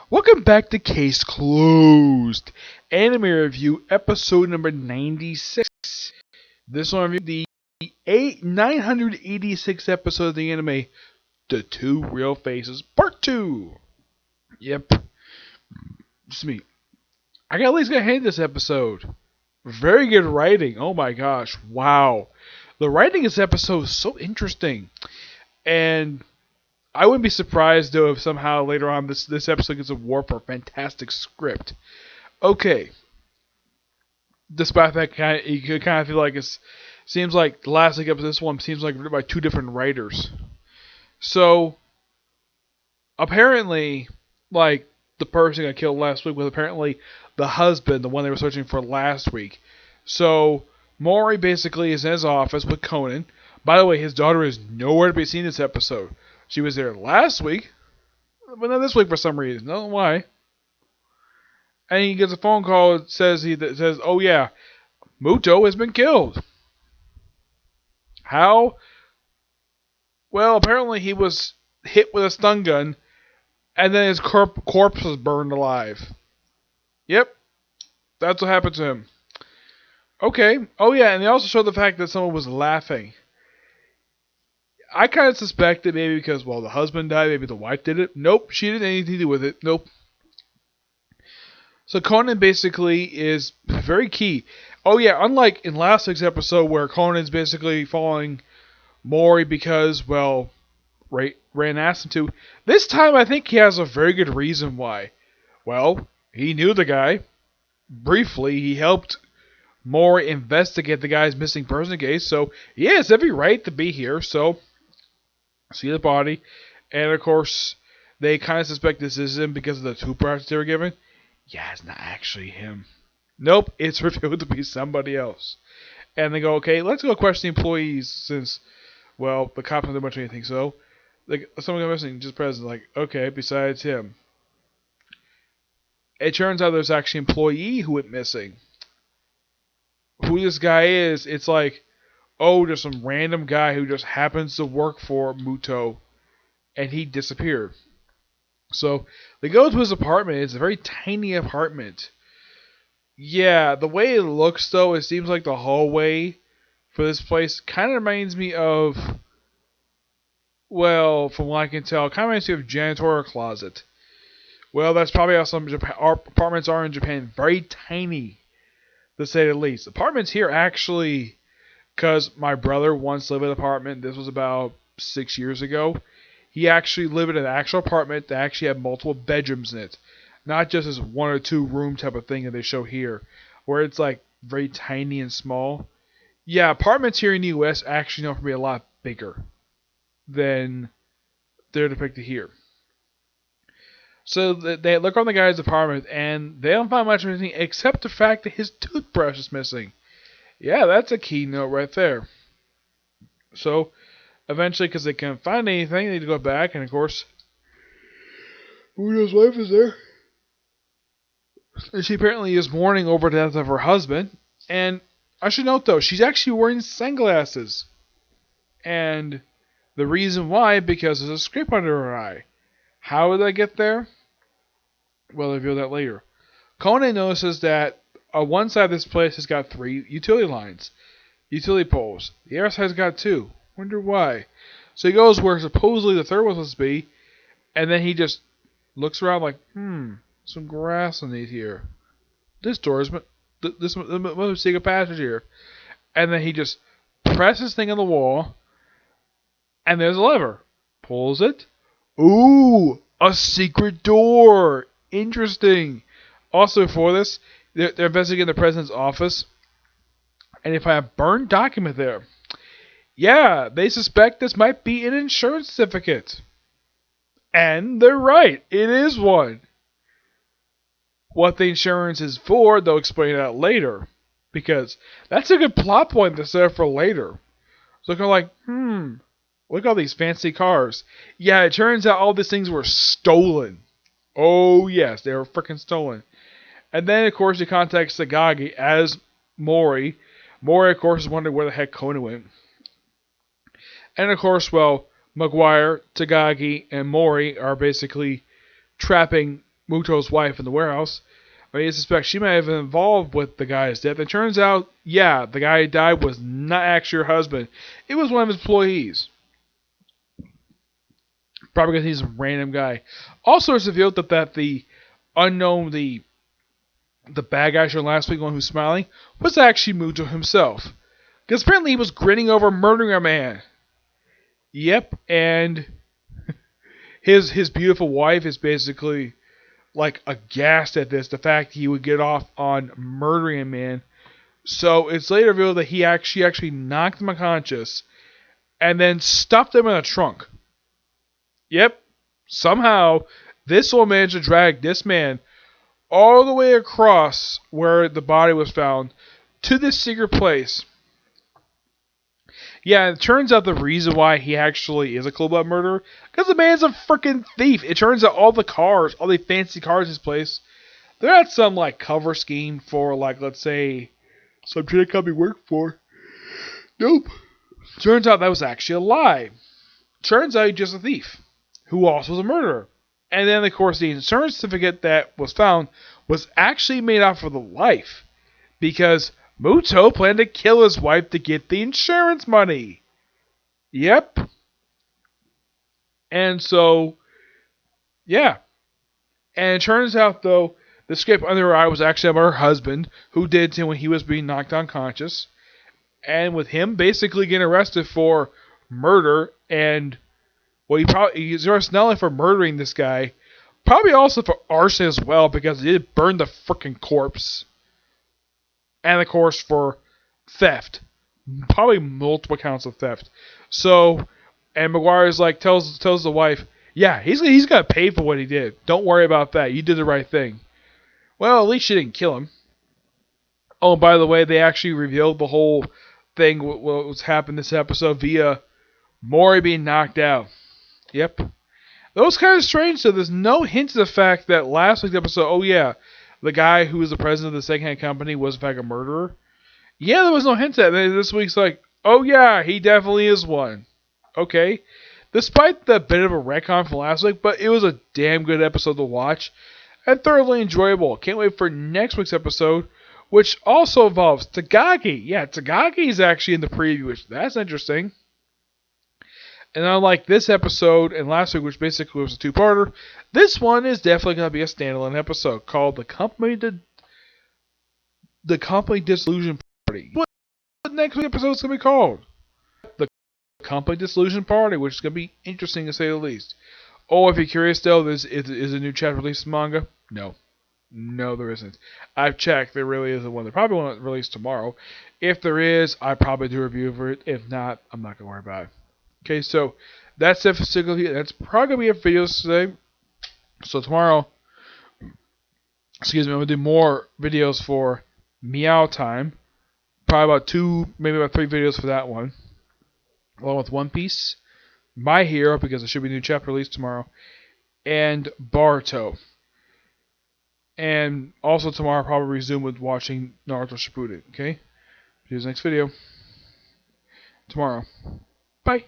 Welcome back to Case Closed, anime review episode number 96. This one review the 986 episode of the anime, The Two Real Faces, Part 2. Yep, it's me. I got at least got hand this episode. Very good writing. Oh my gosh, wow. The writing in this episode is so interesting. And I wouldn't be surprised though if somehow later on this episode gets a award for a fantastic script. Okay. Despite that, you could kind of feel like it seems like the last week episode, this one seems like written by two different writers. So apparently, like the person that got killed last week was apparently the husband, the one they were searching for last week. So Mori basically is in his office with Conan. By the way, his daughter is nowhere to be seen this episode. She was there last week, but not this week for some reason. I don't know why. And he gets a phone call that says, "Oh yeah, Muto has been killed." How? Well, apparently he was hit with a stun gun, and then his corpse was burned alive. Yep, that's what happened to him. Okay. Oh yeah, and they also showed the fact that someone was laughing. I kind of suspected maybe because, well, the husband died, maybe the wife did it. Nope, she didn't have anything to do with it. Nope. So Conan basically is very key. Oh yeah, unlike in last week's episode where Conan's basically following Mori because, well, Ran asked him to, this time I think he has a very good reason why. Well, he knew the guy. Briefly, he helped Mori investigate the guy's missing person case, so he has every right to be here, so see the body. And of course, they kind of suspect this is him because of the toothbrush they were given. Yeah, it's not actually him. Nope, it's revealed to be somebody else. And they go, okay, let's go question the employees since, well, the cops don't do much of anything. So, like, someone got missing, just present, like, okay, besides him. It turns out there's actually an employee who went missing. Who this guy is, it's like, oh, there's some random guy who just happens to work for Muto, and he disappeared. So they go to his apartment. It's a very tiny apartment. Yeah, the way it looks though, it seems like the hallway for this place kind of reminds me of, well, from what I can tell, kind of reminds me of janitorial closet. Well, that's probably how some apartments are in Japan. Very tiny, to say the least. Apartments here actually, because my brother once lived in an apartment. This was about 6 years ago. He actually lived in an actual apartment that actually had multiple bedrooms in it. Not just this one or two room type of thing that they show here, where it's like very tiny and small. Yeah, apartments here in the US actually know to be a lot bigger than they're depicted here. So they look on the guy's apartment and they don't find much of anything except the fact that his toothbrush is missing. Yeah, that's a key note right there. So eventually, because they can't find anything, they need to go back, and of course, Udo's wife is there. And she apparently is mourning over the death of her husband. And I should note though, she's actually wearing sunglasses. And the reason why, because there's a script under her eye. How did I get there? Well, I'll reveal that later. Conan notices that on one side of this place has got 3 utility lines. Utility poles. The other side's got 2. Wonder why. So he goes where supposedly the third one was supposed to be, and then he just looks around like, some grass underneath here. This door is this must be a passage here. And then he just presses thing on the wall, and there's a lever. Pulls it. Ooh, a secret door. Interesting. Also, before this, they're investigating the president's office, and they find a burned document there. Yeah, they suspect this might be an insurance certificate. And they're right, it is one. What the insurance is for, they'll explain that later. Because that's a good plot point to set up for later. So they're like, look at all these fancy cars. Yeah, it turns out all these things were stolen. Oh yes, they were freaking stolen. And then, of course, he contacts Sagagi as Mori. Mori, of course, is wondering where the heck Conan went. And of course, well, Maguire, Tagagi, and Mori are basically trapping Muto's wife in the warehouse. They suspect she might have been involved with the guy's death. It turns out, yeah, the guy who died was not actually her husband. It was one of his employees. Probably because he's a random guy. Also, it's revealed that the unknown, the bad guy from last week, one who's smiling, was actually Muto himself. Because apparently he was grinning over murdering a man. Yep, and his beautiful wife is basically like aghast at this, the fact he would get off on murdering a man. So it's later revealed that he actually knocked him unconscious and then stuffed him in a trunk. Yep, somehow this will manage to drag this man all the way across where the body was found to this secret place. Yeah, it turns out the reason why he actually is a cold-blooded murderer, because the man's a freaking thief. It turns out all the fancy cars in his place, they're not some like cover scheme for like, let's say, some trading company worked for. Nope. Turns out that was actually a lie. Turns out he's just a thief, who also was a murderer. And then, of course, the insurance certificate that was found was actually made out for the life, because Muto planned to kill his wife to get the insurance money. Yep. And so, yeah. And it turns out, though, the scrape under her eye was actually her husband, who did it when he was being knocked unconscious. And with him basically getting arrested for murder, and, well, he's arrested not only for murdering this guy, probably also for arson as well, because he did burn the freaking corpse. And of course for theft, probably multiple counts of theft. So, and McGuire's like tells the wife, yeah, he's gonna pay for what he did. Don't worry about that. You did the right thing. Well, at least she didn't kill him. Oh, and by the way, they actually revealed the whole thing what was happened this episode via Mori being knocked out. Yep. That was kind of strange. So there's no hint to the fact that last week's episode, oh yeah, the guy who was the president of the secondhand company was in fact a murderer. Yeah, there was no hint to that. This week's like, oh yeah, he definitely is one. Okay. Despite the bit of a retcon from last week, but it was a damn good episode to watch and thoroughly enjoyable. Can't wait for next week's episode, which also involves Takagi. Yeah, Takagi is actually in the preview, which that's interesting. And unlike this episode and last week, which basically was a two-parter, this one is definitely going to be a standalone episode called The Company Disillusion Party. What next week's episode is going to be called? The Company Disillusion Party, which is going to be interesting to say the least. Oh, if you're curious though, is a new chapter released in manga? No. No, there isn't. I've checked. There really isn't one. There probably won't release tomorrow. If there is, I probably do a review of it. If not, I'm not going to worry about it. Okay, so that's it for that's probably going to be it for videos today. So tomorrow, I'm going to do more videos for Meow Time. Probably about 2, maybe about 3 videos for that one. Along with One Piece, My Hero, because there should be a new chapter released tomorrow, and Boruto. And also tomorrow I'll probably resume with watching Naruto Shippuden. Okay? See you next video. Tomorrow. Bye.